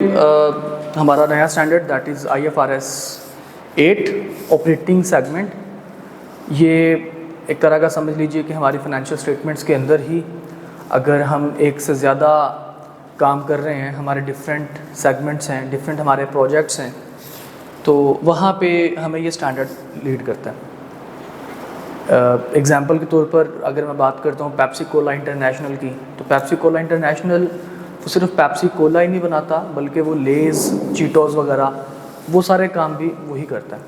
हमारा नया standard that is IFRS 8 operating segment. ये एक तरह का समझ लीजिए कि हमारी फाइनेंशियल स्टेटमेंट्स के अंदर ही अगर हम एक से ज़्यादा काम कर रहे हैं, हमारे डिफरेंट सेगमेंट्स हैं, डिफरेंट हमारे प्रोजेक्ट्स हैं, तो वहाँ पे हमें ये स्टैंडर्ड लीड करता है। एग्ज़ाम्पल के तौर पर अगर मैं बात करता हूँ पेप्सी कोला इंटरनेशनल की, तो पेप्सी कोला इंटरनेशनल वो सिर्फ पेप्सी कोला ही नहीं बनाता, बल्कि वो लेज़, चीटोज़ वगैरह वो सारे काम भी वही करता है।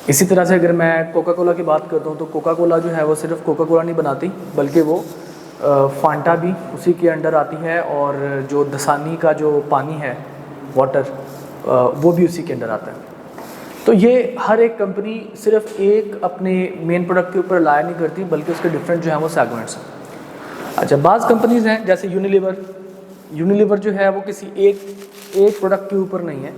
इसी तरह से अगर मैं कोका कोला की बात करता हूँ, तो कोका कोला जो है वो सिर्फ कोका कोला नहीं बनाती, बल्कि वो फांटा भी उसी के अंडर आती है, और जो दसानी का जो पानी है, वाटर, वो भी उसी के अंदर आता है। तो ये हर एक कंपनी सिर्फ एक अपने मेन प्रोडक्ट के ऊपर लाया नहीं करती, बल्कि उसके डिफरेंट जो है वो सेगमेंट्स हैं। अच्छा, बाज़ कंपनीज़ हैं जैसे यूनिलीवर जो है वो किसी एक प्रोडक्ट के ऊपर नहीं है।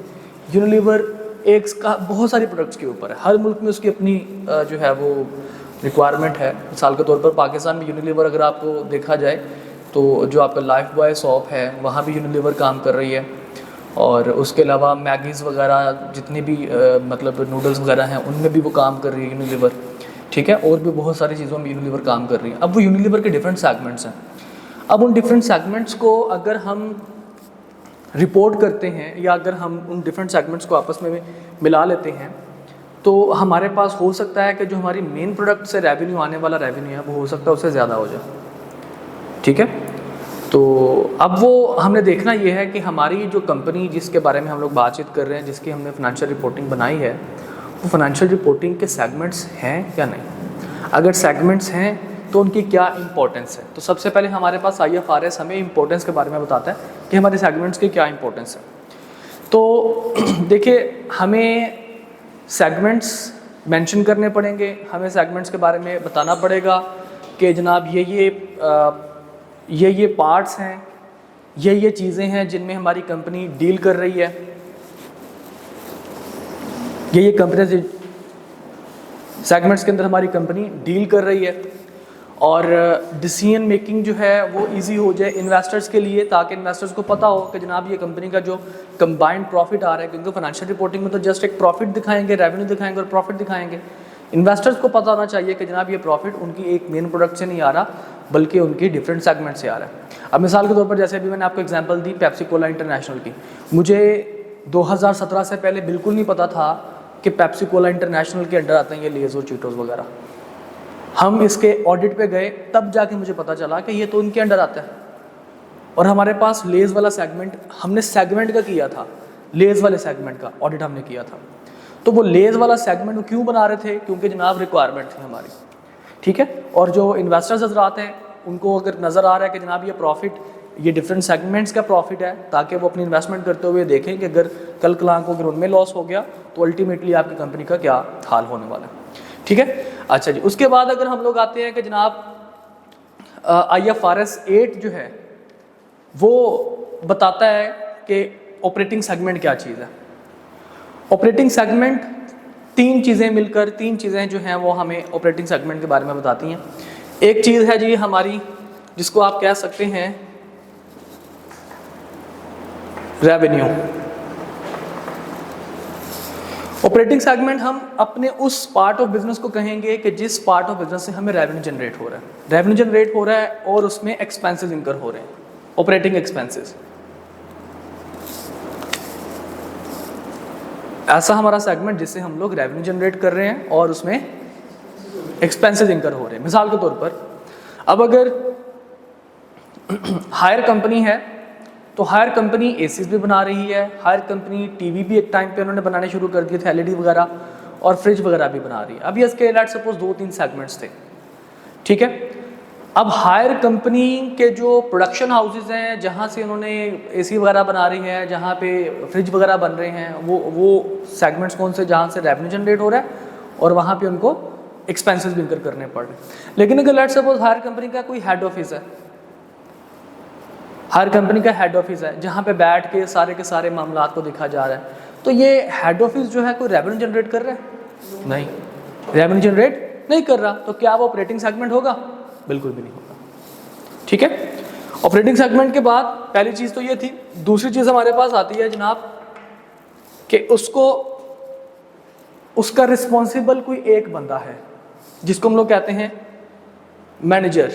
यूनिलीवर एक का बहुत सारी प्रोडक्ट्स के ऊपर है। हर मुल्क में उसकी अपनी जो है वो रिक्वायरमेंट है। मिसाल के तौर पर पाकिस्तान में यूनिलीवर अगर आपको देखा जाए, तो जो आपका लाइफ बॉय शॉप है वहाँ भी यूनिलीवर काम कर रही है, और उसके अलावा मैगीज़ वगैरह जितनी भी मतलब नूडल्स वगैरह हैं उनमें भी वो काम कर रही है यूनिलीवर, ठीक है। और भी बहुत सारी चीज़ों में यूनिलीवर काम कर रही है। अब वो यूनिलीवर के डिफरेंट सेगमेंट्स हैं। अब उन डिफरेंट सेगमेंट्स को अगर हम रिपोर्ट करते हैं, या अगर हम उन डिफरेंट सेगमेंट्स को आपस में मिला लेते हैं, तो हमारे पास हो सकता है कि जो हमारी मेन प्रोडक्ट से रेवेन्यू आने वाला रेवेन्यू है वो हो सकता है उससे ज़्यादा हो जाए, ठीक है। तो अब वो हमने देखना ये है कि हमारी जो कंपनी जिसके बारे में हम लोग बातचीत कर रहे हैं, जिसकी हमने फाइनेंशियल रिपोर्टिंग बनाई है, वो फाइनेंशियल रिपोर्टिंग के सेगमेंट्स हैं या नहीं। अगर सेगमेंट्स हैं तो उनकी क्या इंपॉर्टेंस है। तो सबसे पहले हमारे पास IFRS हमें इंपॉर्टेंस के बारे में बताता है कि हमारे सेगमेंट्स की क्या इंपॉर्टेंस है। तो देखिए, हमें सेगमेंट्स मेंशन करने पड़ेंगे, हमें सेगमेंट्स के बारे में बताना पड़ेगा कि जनाब ये पार्ट्स हैं, ये चीज़ें हैं जिनमें हमारी कंपनी डील कर रही है, ये कंपनी सेगमेंट्स के अंदर हमारी कंपनी डील कर रही है, और डिसीजन मेकिंग जो है वो इजी हो जाए इन्वेस्टर्स के लिए, ताकि इन्वेस्टर्स को पता हो कि जनाब ये कंपनी का जो कंबाइंड प्रॉफिट आ रहा है, क्योंकि फाइनेंशियल रिपोर्टिंग में तो जस्ट एक प्रॉफिट दिखाएंगे, रेवेन्यू दिखाएंगे और प्रॉफिट दिखाएंगे। इन्वेस्टर्स को पता होना चाहिए कि जनाब ये प्रॉफिट उनकी एक मेन प्रोडक्ट से नहीं आ रहा, बल्कि उनकी डिफरेंट सेगमेंट से आ रहा है। अब मिसाल के तौर पर जैसे अभी मैंने आपको एग्जांपल दी पेप्सी कोला इंटरनेशनल की, मुझे 2017 से पहले बिल्कुल नहीं पता था कि पेप्सी कोला इंटरनेशनल के अंडर आते हैं ये लेज़ और चीटोज़ वगैरह। हम इसके ऑडिट पे गए, तब जाके मुझे पता चला कि ये तो उनके अंडर आता है। और हमारे पास लेज़ वाला सेगमेंट, हमने सेगमेंट का किया था, लेज़ वाले सेगमेंट का ऑडिट हमने किया था। तो वो लेज़ वाला सेगमेंट क्यों बना रहे थे, क्योंकि जनाब रिक्वायरमेंट थी हमारी, ठीक है। और जो इन्वेस्टर्स हजरात हैं उनको अगर नज़र आ रहा है कि जनाब ये प्रॉफिट, ये डिफरेंट सेगमेंट्स का प्रॉफिट है, ताकि वो अपनी इन्वेस्टमेंट करते हुए देखें कि अगर कल कलां को अगर उनमें लॉस हो गया तो अल्टीमेटली आपकी कंपनी का क्या हाल होने वाला है, ठीक है। अच्छा जी, उसके बाद अगर हम लोग आते हैं कि जनाब IFRS 8 जो है वो बताता है कि ऑपरेटिंग सेगमेंट क्या चीज़ है। ऑपरेटिंग सेगमेंट तीन चीज़ें मिलकर, तीन चीज़ें जो हैं वो हमें ऑपरेटिंग सेगमेंट के बारे में बताती हैं। एक चीज़ है जी हमारी, जिसको आप कह सकते हैं रेवेन्यू। ऑपरेटिंग सेगमेंट हम अपने उस पार्ट ऑफ बिजनेस को कहेंगे कि जिस पार्ट ऑफ बिजनेस से हमें रेवेन्यू जनरेट हो रहा है, रेवेन्यू जनरेट हो रहा है और उसमें एक्सपेंसेस इनकर हो रहे हैं, ऑपरेटिंग एक्सपेंसेस। ऐसा हमारा सेगमेंट जिससे हम लोग रेवेन्यू जनरेट कर रहे हैं और उसमें एक्सपेंसेस इनकर हो रहे हैं। मिसाल के तौर पर अब अगर हायर कंपनी है, तो हायर कंपनी एसीज भी बना रही है, हायर कंपनी टीवी भी एक टाइम पे उन्होंने बनाने शुरू कर दिए थे, LED वगैरह, और फ्रिज वगैरह भी बना रही है। अब इसके लेट्स सपोज 2-3 सेगमेंट्स थे, ठीक है। अब हायर कंपनी के जो प्रोडक्शन हाउसेज हैं, जहाँ से उन्होंने AC वगैरह बना रही है, जहाँ पे फ्रिज वगैरह बन रहे हैं, वो सेगमेंट्स कौन से, जहाँ से रेवेन्यू जनरेट हो रहा है और वहाँ पे उनको एक्सपेंसेस भी इनकर करने पड़ रहे हैं। लेकिन अगर लेट्स सपोज हायर कंपनी का कोई हेड ऑफिस है, हर कंपनी का हेड ऑफिस है जहाँ पे बैठ के सारे मामलात को देखा जा रहा है, तो ये हेड ऑफिस जो है कोई रेवेन्यू जनरेट कर रहा है? नहीं, रेवेन्यू जनरेट नहीं कर रहा, तो क्या वो ऑपरेटिंग सेगमेंट होगा? बिल्कुल भी नहीं होगा, ठीक है। ऑपरेटिंग सेगमेंट के बाद पहली चीज़ तो ये थी। दूसरी चीज़ हमारे पास आती है जनाब कि उसका रिस्पॉन्सिबल कोई एक बंदा है जिसको हम लोग कहते हैं मैनेजर,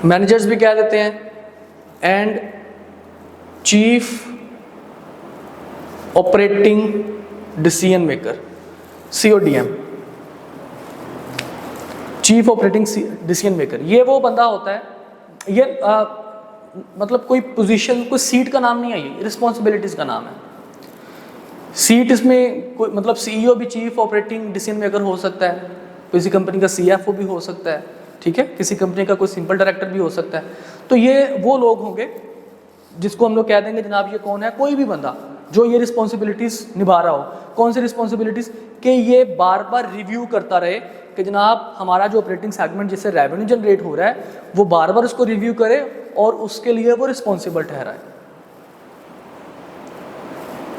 मैनेजर्स भी कह देते हैं, and chief operating decision maker, CODM, chief operating decision maker. ये वो बंदा होता है, ये मतलब कोई पोजीशन, कोई सीट का नाम नहीं है, ये रिस्पॉन्सिबिलिटीज का नाम है। सीट इसमें कोई मतलब CEO भी चीफ ऑपरेटिंग डिसीजन मेकर हो सकता है, किसी कंपनी का CFO भी हो सकता है, ठीक है, किसी कंपनी का कोई सिंपल डायरेक्टर भी हो सकता है। तो ये वो लोग होंगे जिसको हम लोग कह देंगे जनाब ये कौन है, कोई भी बंदा जो ये रिस्पॉन्सिबिलिटीज निभा रहा हो। कौन सी रिस्पॉन्सिबिलिटीज? कि ये बार बार रिव्यू करता रहे कि जनाब हमारा जो ऑपरेटिंग सेगमेंट जिससे रेवेन्यू जनरेट हो रहा है वो बार बार उसको रिव्यू करे और उसके लिए वो रिस्पॉन्सिबल ठहराए,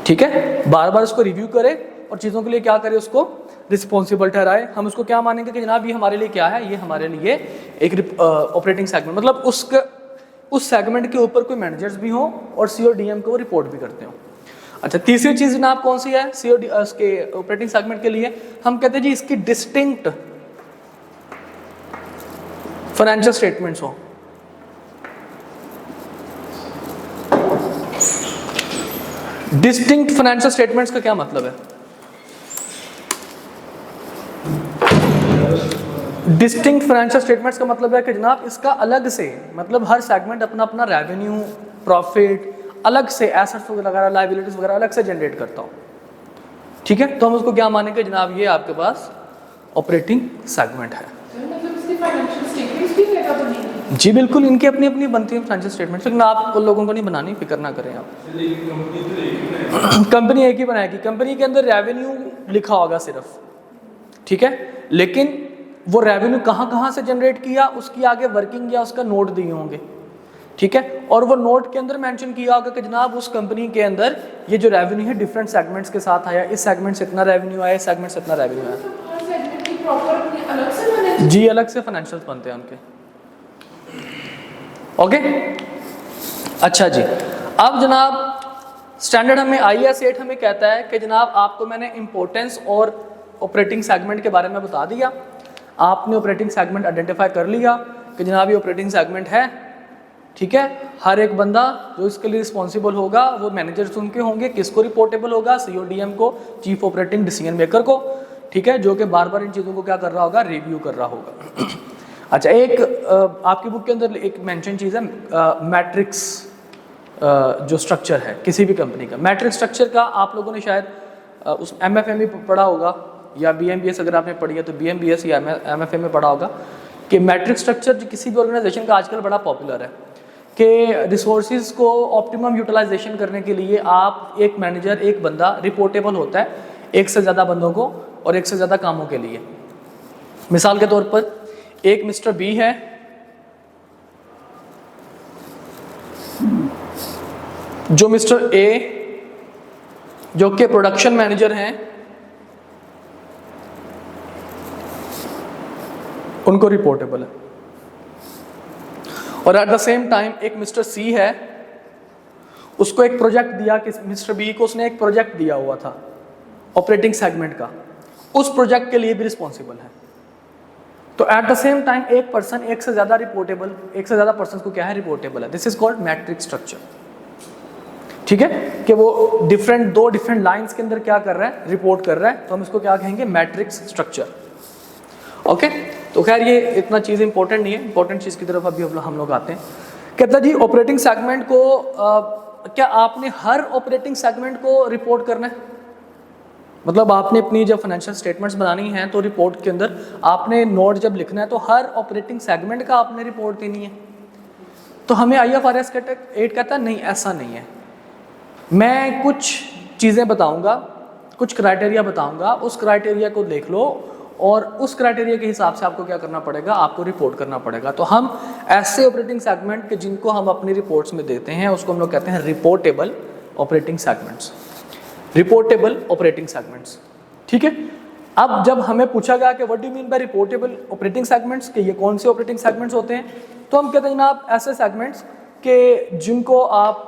ठीक है, बार बार उसको रिव्यू करे और चीज़ों के लिए क्या करे, उसको रिस्पॉन्सिबल ठहराए। हम उसको क्या मानेंगे कि जनाब ये हमारे लिए क्या है, ये हमारे लिए एक ऑपरेटिंग सेगमेंट, मतलब उस सेगमेंट के ऊपर कोई मैनेजर्स भी हों और CODM को रिपोर्ट भी करते हो। अच्छा, तीसरी चीज़ जनाब कौन सी है उसके ऑपरेटिंग सेगमेंट के लिए? हम कहते हैं जी इसकी डिस्टिंक्ट फाइनेंशियल स्टेटमेंट्स हो। डिस्टिंक्ट फाइनेंशियल स्टेटमेंट्स का क्या मतलब है? डिस्टिंक्ट फाइनेंशियल स्टेटमेंट्स का मतलब है कि जनाब इसका अलग से, मतलब हर सेगमेंट अपना अपना रेवेन्यू, प्रॉफिट अलग से, एसेट्स वगैरह, लायबिलिटीज वगैरह अलग से जनरेट करता हो, ठीक है। तो हम उसको क्या मानेंगे जनाब, ये आपके पास ऑपरेटिंग सेगमेंट है। मतलब इसकी फाइनेंशियल स्टेटमेंट्स भी रहेगा बनेगी? जी बिल्कुल, इनकी अपनी अपनी बनती है फाइनेंशियल स्टेटमेंट्स, लेकिन आप उन लोगों को नहीं बनानी, फिक्र ना करें आप। कंपनी एक ही बनाएगी, कंपनी के अंदर रेवेन्यू लिखा होगा सिर्फ, ठीक है, लेकिन वो रेवेन्यू कहाँ कहाँ से जनरेट किया उसकी आगे वर्किंग या उसका नोट दिए होंगे, ठीक है, और वो नोट के अंदर मेंशन किया होगा कि जनाब उस कंपनी के अंदर ये जो रेवेन्यू है डिफरेंट सेगमेंट्स के साथ आया, इस सेगमेंट से इतना रेवेन्यू आया, इस सेगमेंट से इतना रेवेन्यू आया। हर सेगमेंट की प्रॉपर अलग से बने? जी अलग से फाइनेंशियल्स बनते हैं उनके। ओके, अच्छा जी, अब जनाब स्टैंडर्ड हमें IAS 8 हमें कहता है कि जनाब आपको मैंने इंपॉर्टेंस और ऑपरेटिंग सेगमेंट के बारे में बता दिया, आपने ऑपरेटिंग सेगमेंट आइडेंटिफाई कर लिया कि जनाब ये ऑपरेटिंग सेगमेंट है, ठीक है। हर एक बंदा जो इसके लिए रिस्पॉन्सिबल होगा वो मैनेजर्स उनके होंगे, किसको रिपोर्टेबल होगा, CODM को, चीफ ऑपरेटिंग डिसीजन मेकर को, ठीक है, जो कि बार बार इन चीज़ों को क्या कर रहा होगा, रिव्यू कर रहा होगा। अच्छा, एक आपकी बुक के अंदर एक मेंशन चीज़ है मैट्रिक्स, जो स्ट्रक्चर है किसी भी कंपनी का, मैट्रिक्स स्ट्रक्चर का आप लोगों ने शायद उस MFA पढ़ा होगा या BMBS अगर आपने पढ़ी है तो BMBS या MFA में पढ़ा होगा कि मैट्रिक्स स्ट्रक्चर किसी भी ऑर्गेनाइजेशन का आजकल बड़ा पॉपुलर है कि रिसोर्सेज को ऑप्टिमम यूटिलाइजेशन करने के लिए आप एक मैनेजर, एक बंदा रिपोर्टेबल होता है एक से ज़्यादा बंदों को और एक से ज़्यादा कामों के लिए। मिसाल के तौर पर एक मिस्टर B है, जो मिस्टर A जो कि प्रोडक्शन मैनेजर हैं, उनको रिपोर्टेबल है, और एट द सेम टाइम एक मिस्टर C है, उसको एक प्रोजेक्ट दिया कि मिस्टर B को उसने एक प्रोजेक्ट दिया हुआ था ऑपरेटिंग सेगमेंट का, उस प्रोजेक्ट के लिए भी रिस्पॉन्सिबल है। तो एट द सेम टाइम एक पर्सन एक से ज़्यादा रिपोर्टेबल, एक से ज़्यादा पर्सन को क्या है, रिपोर्टेबल है। This is called matrix structure, ठीक है, कि वो दो डिफरेंट लाइंस के अंदर क्या कर रहा है, रिपोर्ट कर रहा है, तो हम इसको क्या कहेंगे, मैट्रिक्स स्ट्रक्चर। ओके, तो खैर ये इतना चीज़ इंपॉर्टेंट नहीं है, इंपॉर्टेंट चीज़ की तरफ अभी हम लोग आते हैं। कहता जी ऑपरेटिंग सेगमेंट को क्या आपने हर ऑपरेटिंग सेगमेंट को रिपोर्ट करना है? मतलब आपने अपनी जब फाइनेंशियल स्टेटमेंट्स बनानी है तो रिपोर्ट के अंदर आपने नोट जब लिखना है तो हर ऑपरेटिंग सेगमेंट का आपने रिपोर्ट देनी है। तो हमें IFRS 8 कहता है नहीं, ऐसा नहीं है। मैं कुछ चीज़ें बताऊंगा, कुछ क्राइटेरिया बताऊंगा, उस क्राइटेरिया को देख लो और उस क्राइटेरिया के हिसाब से आपको क्या करना पड़ेगा, आपको रिपोर्ट करना पड़ेगा। तो हम ऐसे ऑपरेटिंग सेगमेंट के जिनको हम अपनी रिपोर्ट्स में देते हैं उसको हम लोग कहते हैं reportable operating segments, reportable operating segments, ठीक है। अब जब हमें पूछा गया कि what do mean by reportable operating segments, कि ये कौन से ऑपरेटिंग सेगमेंट्स होते हैं, तो हम कहते हैं जनाब ऐसे सेगमेंट्स के जिनको आप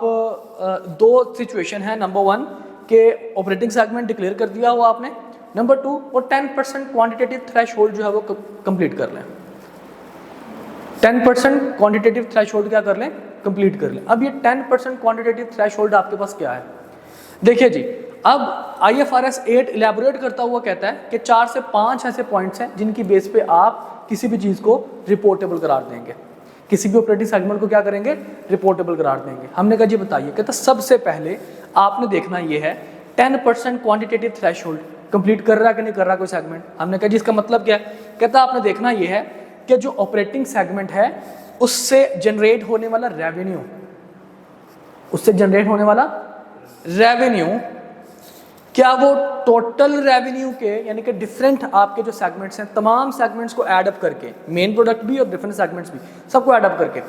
दो सिचुएशन है, नंबर 1 के ऑपरेटिंग सेगमेंट डिक्लेयर कर दिया हुआ आपने, नंबर 2 वो 10% क्वांटिटेटिव थ्रेशोल्ड जो है वो कंप्लीट कर लें, 10% क्वांटिटेटिव थ्रेशोल्ड क्या कर लें, कंप्लीट कर लें। अब ये 10% क्वांटिटेटिव थ्रेशोल्ड आपके पास क्या है, देखिए जी, अब IFRS 8 इलेबोरेट करता हुआ कहता है कि 4 से 5 ऐसे पॉइंट्स हैं जिनकी बेस पे आप किसी भी चीज़ को रिपोर्टेबल करार देंगे, किसी भी ऑपरेटिंग सेगमेंट को क्या करेंगे, रिपोर्टेबल करार देंगे। हमने कहा जी बताइए, कहता सबसे पहले आपने देखना ये है 10% क्वांटिटेटिव थ्रेशोल्ड कंप्लीट कर रहा है कि नहीं कर रहा कोई सेगमेंट। हमने कहा जी इसका मतलब क्या है, कहता आपने देखना ये है कि जो ऑपरेटिंग सेगमेंट है उससे जनरेट होने वाला रेवेन्यू, उससे जनरेट होने वाला रेवेन्यू क्या वो टोटल रेवेन्यू के यानी कि डिफरेंट आपके जो सेगमेंट्स हैं तमाम सेगमेंट्स को ऐड अप करके, मेन प्रोडक्ट भी और डिफरेंट सेगमेंट्स भी सबको ऐड अप करके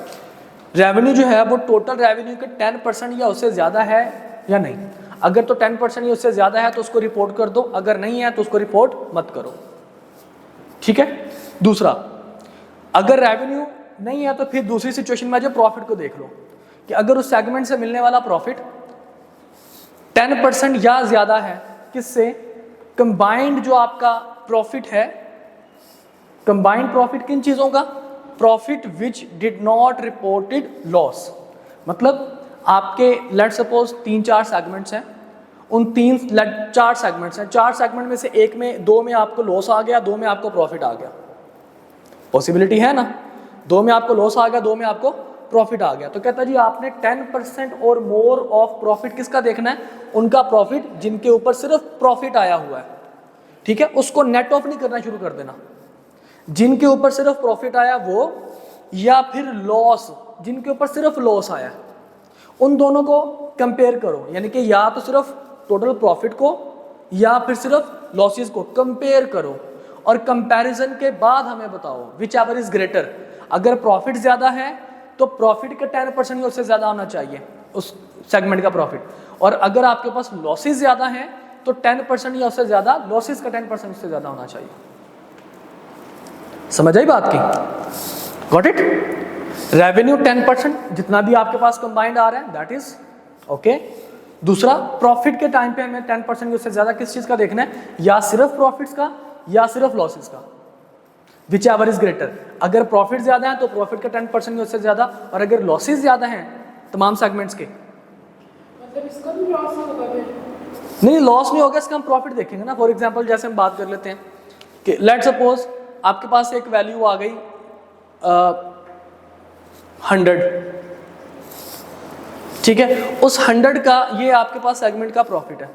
रेवेन्यू जो है वो टोटल रेवेन्यू के 10% या उससे ज़्यादा है या नहीं। अगर तो 10% या उससे ज़्यादा है तो उसको रिपोर्ट कर दो, अगर नहीं है तो उसको रिपोर्ट मत करो, ठीक है। दूसरा, अगर रेवेन्यू नहीं है तो फिर दूसरी सिचुएशन में जो प्रॉफिट को देख लो कि अगर उस सेगमेंट से मिलने वाला प्रॉफिट 10% या ज़्यादा है, किससे, कंबाइंड जो आपका प्रॉफिट है, कंबाइंड प्रॉफिट किन चीज़ों का, profit which did not reported loss, मतलब आपके लेट सपोज 3-4 सेगमेंट्स हैं, उन 4 सेगमेंट्स हैं, 4 सेगमेंट में से एक में 2 में आपको लॉस आ गया, 2 में आपको प्रॉफिट आ गया, पॉसिबिलिटी है ना, 2 में आपको लॉस आ गया, 2 में आपको प्रॉफिट आ गया, तो कहता जी आपने 10% और मोर ऑफ प्रॉफिट किसका देखना है, उनका प्रॉफिट जिनके ऊपर सिर्फ प्रॉफिट आया हुआ है, ठीक है, उसको नेट ऑफ नहीं करना शुरू कर देना, जिनके ऊपर सिर्फ प्रॉफिट आया वो, या फिर लॉस जिनके ऊपर सिर्फ लॉस आया, उन दोनों को कंपेयर करो, यानी कि या तो सिर्फ टोटल प्रॉफिट को या फिर सिर्फ लॉसेस को कंपेयर करो, और कंपैरिजन के बाद हमें बताओ विच एवर इज ग्रेटर। अगर प्रॉफिट ज़्यादा है तो प्रॉफिट का 10% या उससे ज़्यादा होना चाहिए उस सेगमेंट का प्रॉफिट, और अगर आपके पास लॉसेस ज़्यादा हैं तो 10% या उससे ज़्यादा, लॉसेस का 10% उससे ज़्यादा होना चाहिए। समझ आई बात की, गॉट इट। रेवेन्यू 10% जितना भी आपके पास कंबाइंड आ रहा है दैट इज ओके। दूसरा, प्रॉफिट के टाइम पे हमें 10% उससे ज़्यादा किस चीज़ का देखना है, या सिर्फ प्रॉफिट्स का या सिर्फ लॉसेस का, विच एवर इज ग्रेटर। अगर प्रॉफिट ज़्यादा है तो प्रॉफिट का 10% उससे ज़्यादा, और अगर लॉसेस ज़्यादा हैं तमाम सेगमेंट्स के, मतलब इसका भी लॉस होगा फिर? नहीं, लॉस नहीं होगा, इसका हम प्रॉफिट देखेंगे ना। फॉर एग्जांपल जैसे हम बात कर लेते हैं कि लेट सपोज आपके पास एक वैल्यू आ गई 100, ठीक है, उस 100 का ये आपके पास सेगमेंट का प्रॉफिट है।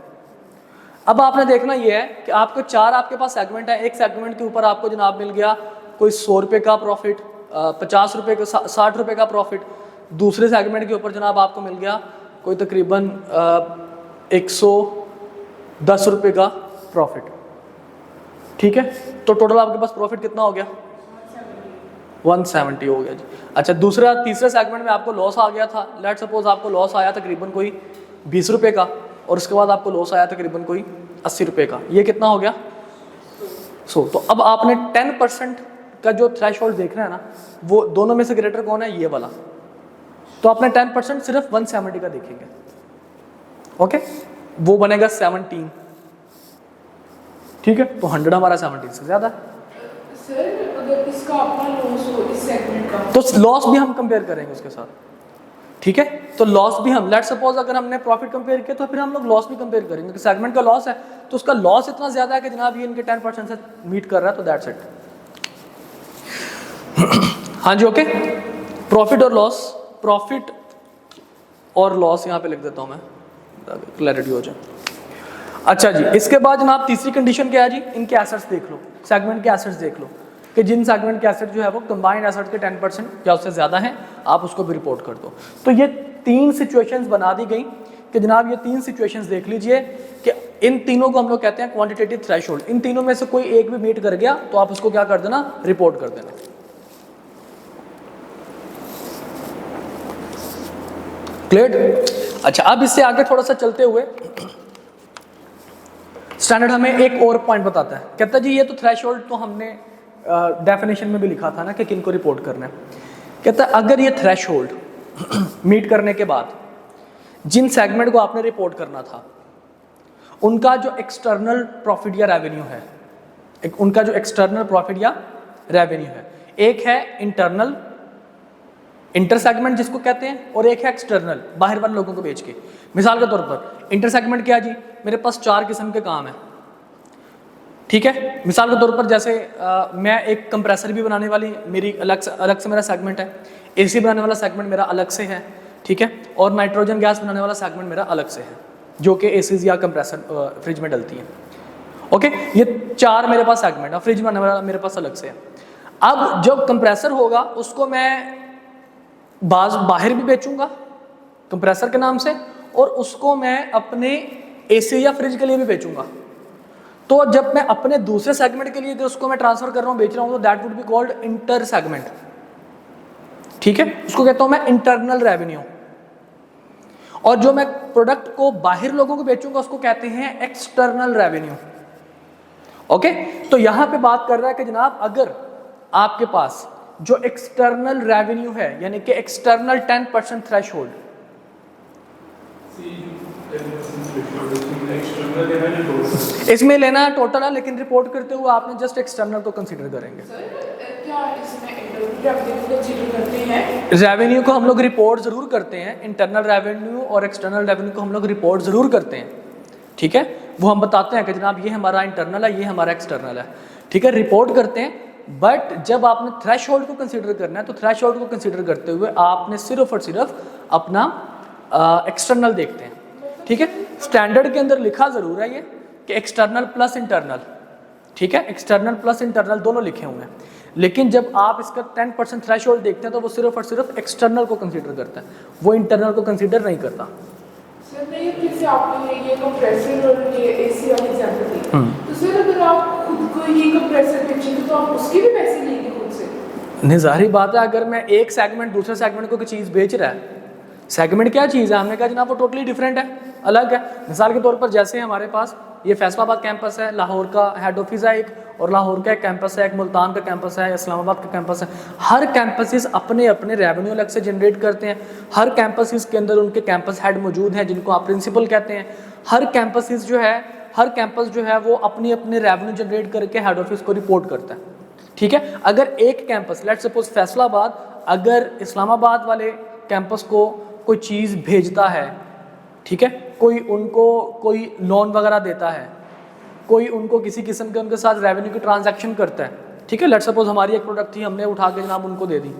अब आपने देखना ये है कि आपको 4 आपके पास सेगमेंट है, एक सेगमेंट के ऊपर आपको जनाब मिल गया कोई 100 रुपये का प्रॉफिट, 50 रुपये का, 60 रुपये का प्रॉफिट। दूसरे सेगमेंट के ऊपर जनाब आपको मिल गया कोई तकरीबन 110 रुपये का प्रॉफिट, ठीक है। तो टोटल आपके पास प्रॉफिट कितना हो गया, 170 हो गया जी। अच्छा, तीसरे सेगमेंट में आपको लॉस आ गया था, लेट सपोज आपको लॉस आया तकरीबन कोई 20 रुपये का, और उसके बाद आपको लॉस आया तकरीबन कोई 80 रुपये का, ये कितना हो गया 100। तो अब आपने 10% का जो थ्रेशोल्ड देखना है ना, वो दोनों में से ग्रेटर कौन है, ये वाला, तो आपने 10% सिर्फ 170 का देखेंगे, ओके, वो बनेगा 17, ठीक है। तो 100 हमारा 17 से ज़्यादा है। सर अगर इसका अपना लॉस हो इस सेगमेंट का, तो लॉस भी हम कंपेयर करेंगे उसके साथ, ठीक है। तो लॉस भी हम, लेट सपोज अगर हमने प्रॉफिट कंपेयर किया तो फिर हम लोग लॉस भी कंपेयर करेंगे कि सेगमेंट का लॉस है तो उसका लॉस इतना ज़्यादा है कि जनाब ये इनके 10% से मीट कर रहा है, तो दैट्स इट। हाँ जी, ओके। प्रॉफिट और लॉस, प्रॉफिट और लॉस यहाँ पे लिख देता हूँ मैं, क्लैरिटी हो जाए। अच्छा जी, इसके बाद जनाब तीसरी कंडीशन क्या है जी, इनके एसेट्स देख लो, सेगमेंट के एसेट्स देख लो कि जिन सेगमेंट के एसेट जो है वो कंबाइंड एसेट्स के 10% या उससे ज़्यादा हैं, आप उसको भी रिपोर्ट कर दो। तो ये 3 सिचुएशंस बना दी गई कि जनाब ये 3 सिचुएशंस देख लीजिए कि इन तीनों को हम लोग कहते हैं क्वांटिटेटिव थ्रेशोल्ड। इन तीनों में से कोई एक भी मीट कर गया तो आप उसको क्या कर देना, रिपोर्ट कर देना। क्लियर? अच्छा, अब इससे आगे थोड़ा सा चलते हुए स्टैंडर्ड हमें एक और पॉइंट बताता है, कहता है जी ये तो थ्रेशोल्ड तो हमने डेफिनेशन में भी लिखा था ना कि किन को रिपोर्ट करना है। कहता है अगर ये थ्रेशोल्ड मीट करने के बाद जिन सेगमेंट को आपने रिपोर्ट करना था उनका जो एक्सटर्नल प्रॉफिट या रेवेन्यू है, उनका जो एक्सटर्नल प्रॉफिट या रेवेन्यू है, एक है इंटरनल इंटर सेगमेंट जिसको कहते हैं, और एक है एक्सटर्नल बाहर वाले लोगों को बेच के। मिसाल के तौर पर इंटर सेगमेंट क्या जी, मेरे पास 4 किस्म के काम है, ठीक है। मिसाल के तौर पर जैसे मैं एक कंप्रेसर भी बनाने वाली मेरी अलग से मेरा सेगमेंट है, एसी बनाने वाला सेगमेंट मेरा अलग से है, ठीक है, और नाइट्रोजन गैस बनाने वाला सेगमेंट मेरा अलग से है जो कि एसीज या कंप्रेसर फ्रिज में डलती है। ओके, ये 4 मेरे पास सेगमेंट है, फ्रिज बनाने वाला मेरे पास अलग से है। अब जब कंप्रेसर होगा उसको मैं बाहर भी बेचूंगा कंप्रेसर के नाम से, और उसको मैं अपने एसी या फ्रिज के लिए भी बेचूंगा। तो जब मैं अपने दूसरे सेगमेंट के लिए उसको मैं ट्रांसफर कर रहा हूँ, बेच रहा हूँ, तो that would be called inter segment, ठीक है। उसको कहता हूँ मैं इंटरनल रेवेन्यू। और जो मैं प्रोडक्ट को बाहर लोगों को बेचूंगा उसको कहते हैं एक्सटर्नल रेवेन्यू। ओके, तो यहां पे बात कर रहा है कि जनाब अगर आपके पास जो एक्सटर्नल रेवेन्यू है यानी कि एक्सटर्नल 10% थ्रेशोल्ड, इसमें लेना टोटल है, लेकिन रिपोर्ट करते हुए आपने जस्ट एक्सटर्नल को कंसीडर करेंगे। क्या इसमें इंटरनल रेवेन्यू कंसीडर करते हैं? रेवेन्यू को हम लोग रिपोर्ट जरूर करते हैं, इंटरनल रेवेन्यू और एक्सटर्नल रेवेन्यू को हम लोग रिपोर्ट जरूर करते हैं, ठीक है। वो हम बताते हैं कि जनाब ये हमारा इंटरनल है, ये हमारा एक्सटर्नल है, ठीक है, रिपोर्ट करते हैं। बट जब आपने थ्रेशोल्ड को कंसीडर करना है तो थ्रेशोल्ड को कंसीडर करते हुए आपने सिर्फ और सिर्फ अपना एक्सटर्नल देखते हैं, ठीक है। स्टैंडर्ड के अंदर लिखा जरूर है ये कि एक्सटर्नल प्लस इंटरनल, ठीक है, एक्सटर्नल प्लस इंटरनल दोनों लिखे हुए हैं, लेकिन जब आप इसका 10% थ्रेशोल्ड देखते हैं तो वो सिर्फ और सिर्फ एक्सटर्नल को कंसीडर करता है, वो इंटरनल को कंसीडर नहीं करता। सर मैं ये जैसे आपने ये कंप्रेसर और ये एसी वाली एग्जांपल दी, तो सर अगर आप खुद को ये कंप्रेसर बेचेंगे तो आप उसके भी पैसे लेंगे खुद से? नहीं, जाहिर बात है, अगर मैं एक सेगमेंट दूसरे सेगमेंट को कोई चीज़ बेच रहा है, सेगमेंट क्या चीज़ है, हमने कहा जनाब वो टोटली डिफरेंट है, अलग है। मिसाल के तौर पर जैसे हमारे पास ये फैसलाबाद कैंपस है, लाहौर का हेड ऑफिस है एक, और लाहौर का एक कैंपस है, एक मुल्तान का कैंपस है, इस्लामाबाद का कैंपस है। हर कैंपसेस अपने अपने रेवेन्यू अलग से जनरेट करते हैं। हर कैंपसेस के अंदर उनके कैंपस हेड मौजूद हैं जिनको आप प्रिंसिपल कहते हैं। हर कैंपसेस जो है, हर कैंपस जो है वो अपनी अपने रेवेन्यू जनरेट करके हेड ऑफिस को रिपोर्ट करता है, ठीक है। अगर एक कैंपस लेट्स सपोज फैसलाबाद अगर इस्लामाबाद वाले कैंपस को कोई चीज़ भेजता है, ठीक है, कोई उनको कोई लोन वगैरह देता है, कोई उनको किसी किस्म के उनके साथ रेवेन्यू की ट्रांजैक्शन करता है, ठीक है, लेट्स सपोज हमारी एक प्रोडक्ट थी, हमने उठा के जनाब उनको दे दी,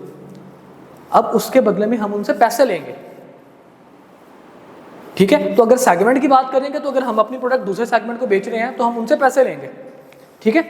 अब उसके बदले में हम उनसे पैसे लेंगे, ठीक है। तो अगर सेगमेंट की बात करेंगे तो अगर हम अपनी प्रोडक्ट दूसरे सेगमेंट को बेच रहे हैं तो हम उनसे पैसे लेंगे, ठीक है।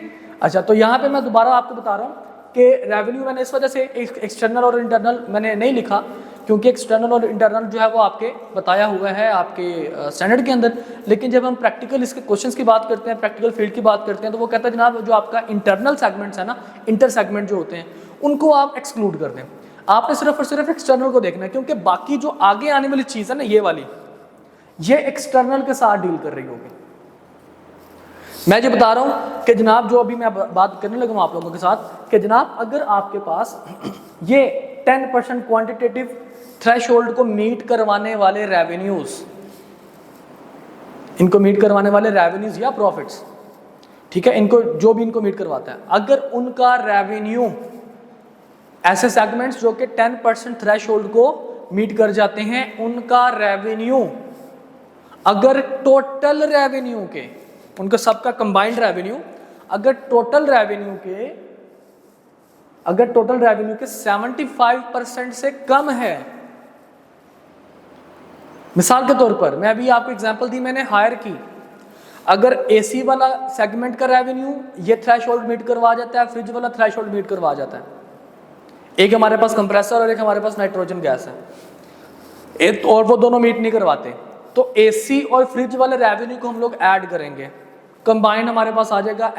अच्छा, तो यहाँ पे मैं दोबारा आपको बता रहा हूँ कि रेवेन्यू मैंने इस वजह से एक्सटर्नल और इंटरनल मैंने नहीं लिखा क्योंकि एक्सटर्नल और इंटरनल जो है वो आपके बताया हुआ है आपके स्टैंडर्ड के अंदर, लेकिन जब हम प्रैक्टिकल इसके क्वेश्चंस की बात करते हैं, प्रैक्टिकल फील्ड की बात करते हैं, तो वो कहता है जनाब जो आपका इंटरनल सेगमेंट्स है ना, इंटर सेगमेंट जो होते हैं उनको आप एक्सक्लूड कर दें। आपने सिर्फ और सिर्फ एक्सटर्नल को देखना है क्योंकि बाकी जो आगे आने वाली चीज़ है ना, ये वाली, ये एक्सटर्नल के साथ डील कर रही होगी। मैं जो बता रहा हूँ कि जनाब जो अभी मैं बात करने लगा हूँ आप लोगों के साथ कि जनाब अगर आपके पास ये 10% क्वांटिटेटिव थ्रेशोल्ड को मीट करवाने वाले रेवेन्यूज, इनको मीट करवाने वाले रेवेन्यूज या प्रॉफिट्स, ठीक है, इनको जो भी इनको मीट करवाता है, अगर उनका रेवेन्यू ऐसे सेगमेंट्स जो कि 10% थ्रेशोल्ड को मीट कर जाते हैं, उनका रेवेन्यू अगर टोटल रेवेन्यू के, उनका सबका कंबाइंड रेवेन्यू अगर टोटल रेवेन्यू के 75% से कम है, मिसाल के तौर पर मैं अभी आपको एग्जांपल दी मैंने हायर की, अगर एसी वाला सेगमेंट का रेवेन्यू ये थ्रेशोल्ड मीट करवा जाता है, फ्रिज वाला थ्रेशोल्ड मीट करवा जाता है, एक हमारे पास कंप्रेसर और एक हमारे पास नाइट्रोजन गैस है, एक और वो दोनों मीट नहीं करवाते, तो एसी और फ्रिज वाले रेवेन्यू को हम लोग ऐड करेंगे, कंबाइंड हमारे पास आ जाएगा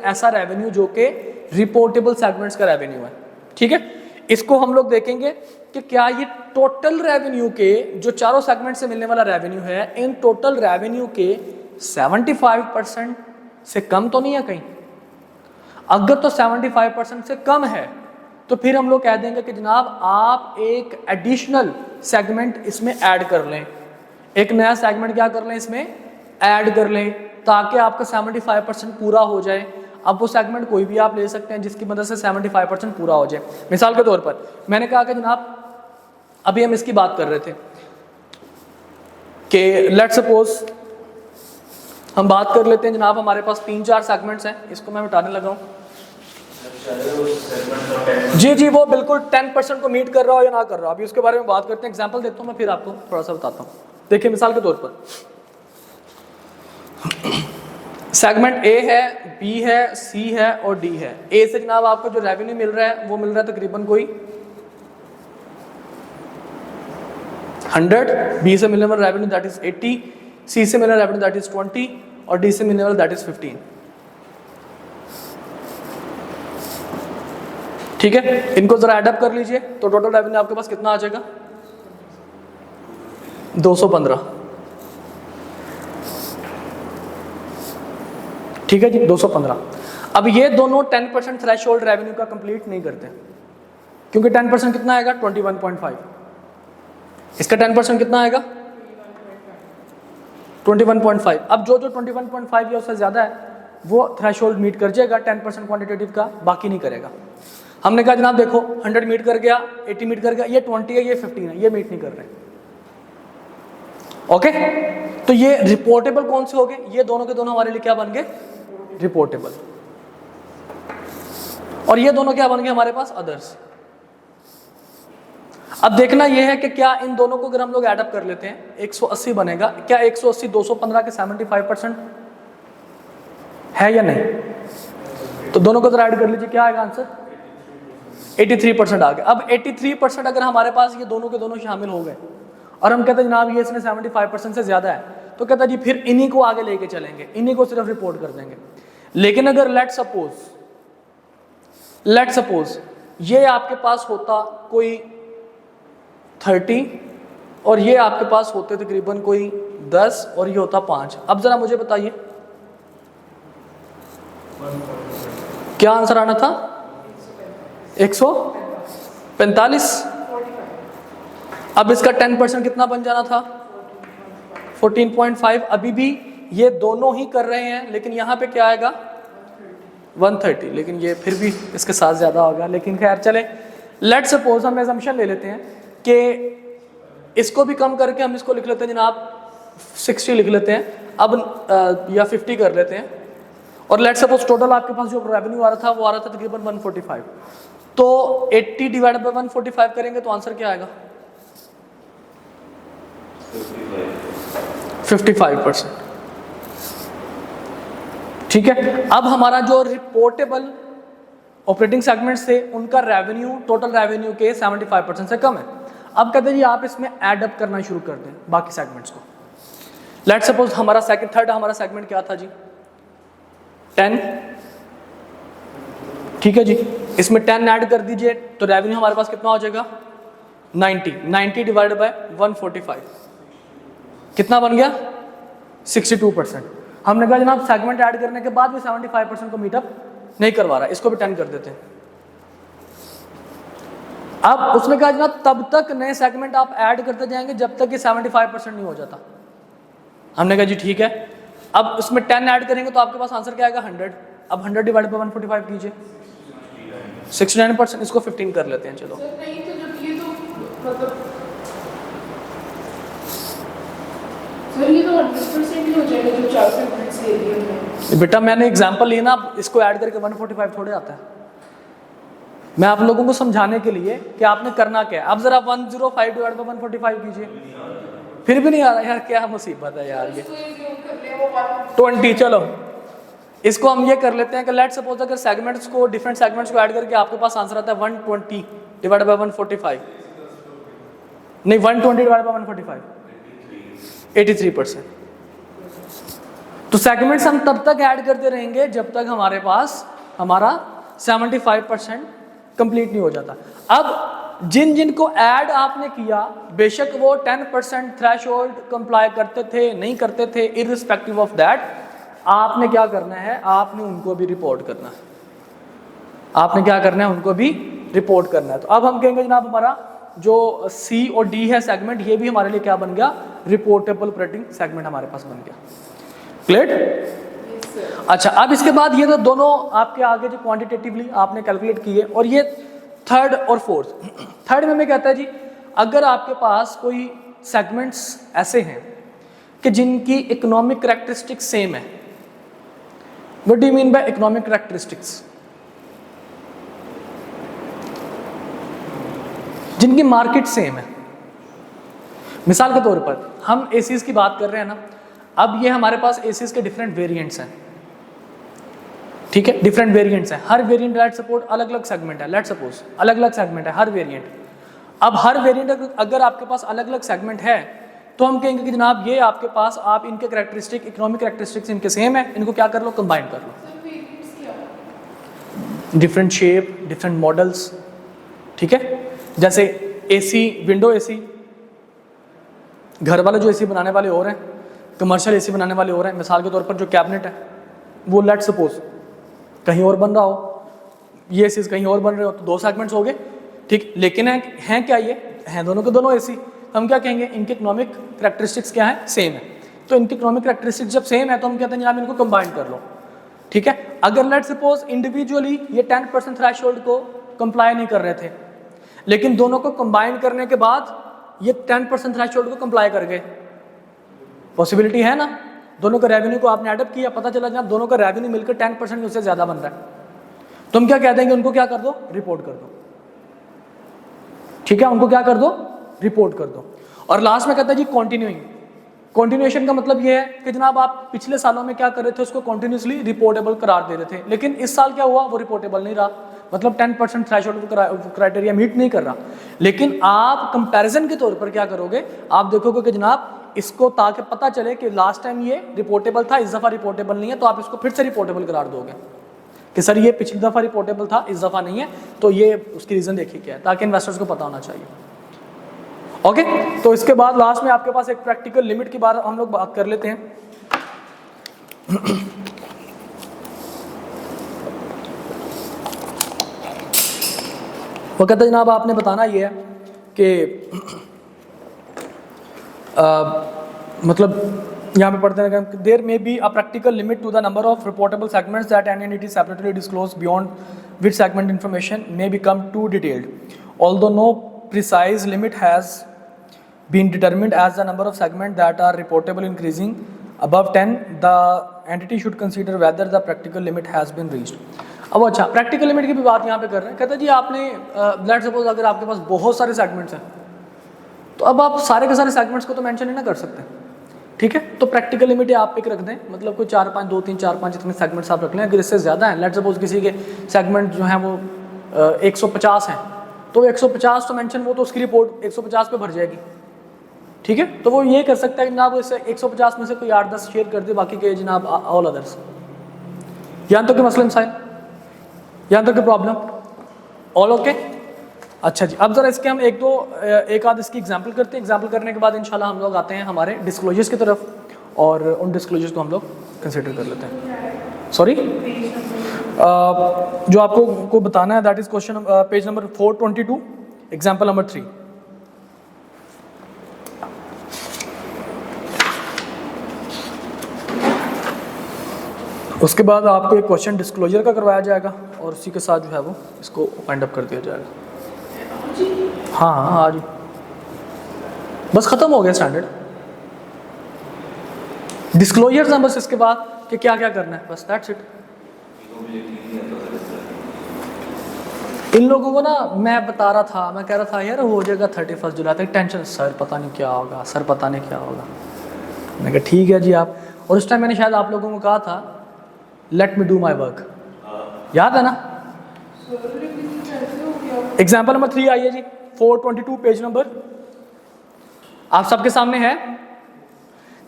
ऐसा रेवेन्यू जो कि रिपोर्टेबल सेगमेंट्स का रेवेन्यू है, ठीक है। इसको हम लोग देखेंगे कि क्या ये टोटल रेवेन्यू के जो चारों सेगमेंट से मिलने वाला रेवेन्यू है, इन टोटल रेवेन्यू के 75% से कम तो नहीं है कहीं? अगर तो 75% से कम है तो फिर हम लोग कह देंगे कि जनाब आप एक एडिशनल सेगमेंट इसमें ऐड कर लें, एक नया सेगमेंट क्या कर लें इसमें ऐड कर लें, ताकि आपका 75% पूरा हो जाए। अब वो सेगमेंट कोई भी आप ले सकते हैं जिसकी मदद से 75% पूरा हो जाए। मिसाल के तौर पर मैंने कहा कि जनाब अभी हम इसकी बात कर रहे थे कि लेट्स सपोज हम बात कर लेते हैं जनाब हमारे पास 3-4 सेगमेंट्स हैं, इसको मैं मिटाने लगा हूँ। जी वो बिल्कुल 10% को मीट कर रहा हो या ना कर रहा हो, अभी उसके बारे में बात करते हैं। एग्जांपल देता हूँ मैं, फिर आपको थोड़ा सा बताता हूँ। देखिए मिसाल के तौर पर सेगमेंट ए है, बी है, सी है और डी है। ए से जनाब आपको जो रेवेन्यू मिल रहा है वो मिल रहा है तकरीबन कोई 100, बी से मिलने वाला रेवेन्यू दैट इज 80, सी से मिलने वाला रेवेन्यू दैट इज 20 और डी से मिलने वाला दैट इज 15। ठीक है, इनको जरा एडअप कर लीजिए तो टोटल रेवेन्यू आपके पास कितना आ जाएगा? 215। ठीक है जी, 215। अब ये दोनों 10% थ्रेशोल्ड रेवेन्यू का कंप्लीट नहीं करते, क्योंकि 10% कितना आएगा? 21.5। इसका 10% कितना आएगा? 21.5। अब जो 21.5 या उससे ज्यादा है वो थ्रेशोल्ड मीट कर जाएगा 10% क्वांटिटेटिव का, बाकी नहीं करेगा। हमने कहा जनाब देखो 100 मीट कर गया, 80 मीट कर गया, ये 20 है, ये 15 है, ये मीट नहीं कर रहे। ओके, तो ये रिपोर्टेबल कौन से हो गए? ये दोनों के दोनों हमारे लिए क्या बन गए? रिपोर्टेबल। और ये दोनों क्या बन गए हमारे पास? अदर्स। अब देखना यह है कि क्या इन दोनों को अगर हम लोग एडअप कर लेते हैं 180 बनेगा। क्या 180 215 के 75% है या नहीं? तो दोनों को जरा ऐड कर लीजिए, क्या आएगा आंसर? 83% आ गया। अब 83% अगर हमारे पास ये दोनों के दोनों शामिल हो गए और हम कहते हैं जनाब ये इसमें 75% से ज्यादा है, तो कहता जी फिर इन्हीं को आगे लेके चलेंगे, इन्हीं को सिर्फ रिपोर्ट कर देंगे। लेकिन अगर लेट सपोज ये आपके पास होता कोई 30 और ये आपके पास होते तकरीबन कोई 10 और ये होता 5। अब जरा मुझे बताइए क्या आंसर आना था? 145। अब इसका 10% कितना बन जाना था? 14.5। अभी भी ये दोनों ही कर रहे हैं, लेकिन यहाँ पे क्या आएगा? 130। लेकिन ये फिर भी इसके साथ ज्यादा होगा, लेकिन खैर चले। लेट सपोज हम एजम्पशन ले लेते हैं कि इसको भी कम करके हम इसको लिख लेते हैं जनाब 60 लिख लेते हैं, अब या 50 कर लेते हैं। और लेट सपोज टोटल आपके पास जो रेवेन्यू आ रहा था वो आ रहा था तकरीबन 145। तो 80 डिवाइड बाय 145 करेंगे तो आंसर क्या आएगा? 55%। ठीक है, अब हमारा जो रिपोर्टेबल ऑपरेटिंग सेगमेंट्स थे उनका रेवेन्यू टोटल रेवेन्यू के 75% से कम है। अब कहते हैं जी आप इसमें एड अप करना शुरू कर दें बाकी सेगमेंट्स को। लेट सपोज हमारा थर्ड हमारा सेगमेंट क्या था जी? 10। ठीक है जी, इसमें 10 ऐड कर दीजिए तो रेवेन्यू हमारे पास कितना हो जाएगा? 90 डिवाइड बाय 145 कितना बन गया? 62%। हमने कहा जनाब सेगमेंट ऐड करने के बाद भी 75% को मीटअप नहीं करवा रहा, इसको भी 10 कर देते हैं। अब उसने कहा जनाब तब तक नए सेगमेंट आप ऐड करते जाएंगे जब तक ये 75% नहीं हो जाता। हमने कहा जी ठीक है। अब उसमें 10 ऐड करेंगे तो आपके पास आंसर क्या आएगा? 100। अब 100 डिवाइड बाय 145 कीजिए, 69%। इसको 15 कर लेते हैं। चलो नहीं तो जब ये तो मतलब सर ये तो 100% ही हो जाएगा जो 4 सेगमेंट्स ले लिए हमने। बेटा मैंने एग्जांपल लिया ना, इसको ऐड करके 145 थोड़े आता है। मैं आप लोगों को समझाने के लिए कि आपने करना क्या है। अब जरा 105 डिवाइड बाय 145 कीजिए, फिर भी नहीं आ रहा यार, क्या मुसीबत है यार। ये 20। चलो इसको हम ये कर लेते हैं कि लेट सपोज अगर सेगमेंट्स को डिफरेंट सेगमेंट्स को ऐड करके आपके पास आंसर आता है 120 डिवाइड बाय 145, नहीं 120 डिवाइड बाय 145, 83%। तो सेगमेंट्स हम तब तक ऐड करते रहेंगे जब तक हमारे पास हमारा 75% कंप्लीट नहीं हो जाता। अब जिन जिन को ऐड आपने किया बेशक वो 10% थ्रेशोल्ड कंप्लाई करते थे नहीं करते थे, इररिस्पेक्टिव ऑफ दैट आपने क्या करना है, आपने उनको भी रिपोर्ट करना है, आपने क्या करना है, उनको भी रिपोर्ट करना है। तो अब हम कहेंगे जनाब हमारा जो सी और डी है सेगमेंट, ये भी हमारे लिए क्या बन गया, रिपोर्टेबल ऑपरेटिंग सेगमेंट हमारे पास बन गया। क्लियर? अच्छा, अब इसके बाद ये तो दोनों आपके आगे जो क्वांटिटेटिवली आपने कैलकुलेट किए, और ये थर्ड और फोर्थ। थर्ड में कहता है जी, अगर आपके पास कोई सेगमेंट्स ऐसे हैं कि जिनकी इकोनॉमिक कैरेक्टरिस्टिक्स सेम है। What do you mean bye economic characteristics? जिनकी मार्केट सेम है। मिसाल के तौर पर हम एसीज की बात कर रहे हैं ना, अब ये हमारे पास एसीज के डिफरेंट वेरिएंट्स हैं, ठीक है, डिफरेंट वेरिएंट्स हैं। हर वेरिएंट लेट सपोज अलग अलग सेगमेंट है, लेट सपोज अलग अलग सेगमेंट है हर वेरिएंट। अब हर वेरिएंट अगर आपके पास अलग अलग सेगमेंट है तो हम कहेंगे कि जनाब ये आपके पास, आप इनके कैरेक्टरिस्टिक, इकोनॉमिक कैरेक्टरिस्टिक्स इनके सेम है, इनको क्या कर लो, कंबाइन कर लो। डिफरेंट शेप, डिफरेंट मॉडल्स, ठीक है। जैसे एसी, विंडो एसी, घर वाले जो एसी बनाने वाले और हैं, कमर्शियल एसी बनाने वाले और हैं। मिसाल के तौर पर जो कैबिनेट है वो लेट सपोज कहीं और बन रहा हो, ये एसीज कहीं और बन रहे हो, तो दो सेगमेंट्स हो गए, ठीक। लेकिन हैं क्या, ये हैं दोनों के दोनों एसी, तो हम क्या कहेंगे, इनके इकोनॉमिक कैरेक्टरिस्टिक्स क्या है, सेम है। तो इनके इकोनॉमिक कैरेक्टरिस्टिक्स जब सेम है तो हम कहते हैं जनाब इनको कंबाइन कर लो, ठीक है। अगर लेट सपोज इंडिविजुअली ये 10% थ्रेशोल्ड को कंप्लाई नहीं कर रहे थे, लेकिन दोनों को कंबाइन करने के बाद ये 10% थ्रेशोल्ड को कंप्लाई कर गए, पॉसिबिलिटी है ना। दोनों का रेवेन्यू को आपने एडअप किया, पता चला जनाब दोनों का रेवेन्यू मिलकर 10% उससे ज्यादा बन रहा है, तो हम क्या कह देंगे, उनको क्या कर दो, रिपोर्ट कर दो, ठीक है, उनको क्या कर दो, रिपोर्ट कर दो। और लास्ट में कहता है जी कॉन्टिन्यूइंग। कॉन्टिन्यूएशन का मतलब ये है कि जनाब आप पिछले सालों में क्या कर रहे थे, उसको कॉन्टिन्यूसली रिपोर्टेबल करार दे रहे थे, लेकिन इस साल क्या हुआ, वो रिपोर्टेबल नहीं रहा, मतलब 10% थ्रेशोल्ड क्राइटेरिया मीट नहीं कर रहा। लेकिन आप कंपैरिजन के तौर पर क्या करोगे, आप देखोगे कि जनाब इसको, ताकि पता चले कि लास्ट टाइम ये रिपोर्टेबल था, इस दफ़ा रिपोर्टेबल नहीं है, तो आप इसको फिर से रिपोर्टेबल करार दोगे कि सर ये पिछली दफ़ा रिपोर्टेबल था, इस दफ़ा नहीं है, तो ये उसकी रीज़न देखिए क्या है, ताकि इन्वेस्टर्स को पता होना चाहिए। ओके, तो इसके बाद लास्ट में आपके पास एक प्रैक्टिकल लिमिट की बात हम लोग बात कर लेते हैं। वो कहता है जनाब आपने बताना ये है कि मतलब यहाँ पे पढ़ते हैं, there may be a practical limit to the number of reportable segments that an entity separately disclose beyond which segment information may become too detailed, although no precise limit has been determined as the number of segments that are reportable increasing above 10, the entity should consider whether the practical limit has been reached। अब अच्छा, practical limit की भी बात यहाँ पे कर रहे हैं। कहते हैं जी आपने लेट सपोज अगर आपके पास बहुत सारे सेगमेंट्स हैं, तो अब आप सारे के सारे सेगमेंट्स को तो मेंशन नहीं ना कर सकते, ठीक है। तो प्रैक्टिकल लिमिट आप एक रख दें, मतलब कोई 4 5 2 3 4 5 इतने सेगमेंट्स आप रख लें। अगर इससे ज़्यादा हैं, लेट सपोज किसी के सेगमेंट जो हैं वो 150 हैं, तो 150 तो मेंशन, वो तो उसकी रिपोर्ट 150 पे भर जाएगी, ठीक है। तो वो ये कर सकता है कि जनाब इसे 150 में से कोई 8-10 शेयर कर दे, बाकी के जनाब ऑल अदर्स। यहाँ तक के मसले मसाइल, यहाँ तक के प्रॉब्लम, ऑल ओके। अच्छा जी, अब ज़रा इसके हम एक आध इसकी एग्जांपल करते हैं। एग्जांपल करने के बाद इंशाल्लाह हम लोग आते हैं हमारे डिस्क्लोजर्स की तरफ, और उन डिस्क्लोजर्स को हम लोग कंसिडर कर लेते हैं। सॉरी, जो आपको को बताना है that is question page number 422, example number 3। उसके बाद आपको एक क्वेश्चन डिस्क्लोजर का करवाया जाएगा, और उसी के साथ जो है वो इसको वाइंड अप कर दिया जाएगा। हाँ आज बस ख़त्म हो गया स्टैंडर्ड डिस्क्लोजर्स हैं, बस इसके बाद कि क्या क्या करना है, बस दैट्स इट। इन लोगों को ना मैं बता रहा था, मैं कह रहा था यार हो जाएगा 31 जुलाई तक, टेंशन सर पता नहीं क्या होगा, सर पता नहीं क्या होगा। मैंने कहा ठीक है जी आप, और उस टाइम मैंने शायद आप लोगों को कहा था let me do my work, याद है ना। एग्जाम्पल नंबर 3 आइए जी, 422 पेज नंबर आप सबके सामने है।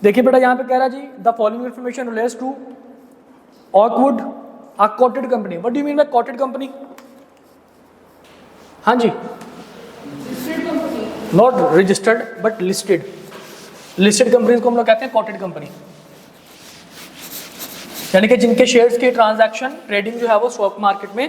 देखिए बेटा यहाँ पे कह रहा जी the following information relates to Oakwood a quoted company. What do you mean by quoted company? हाँ जी, not registered but listed. Listed companies को हम लोग कहते हैं कोटेड कंपनी। यानी कि जिनके शेयर्स की ट्रांजैक्शन ट्रेडिंग जो है वो स्टॉक मार्केट में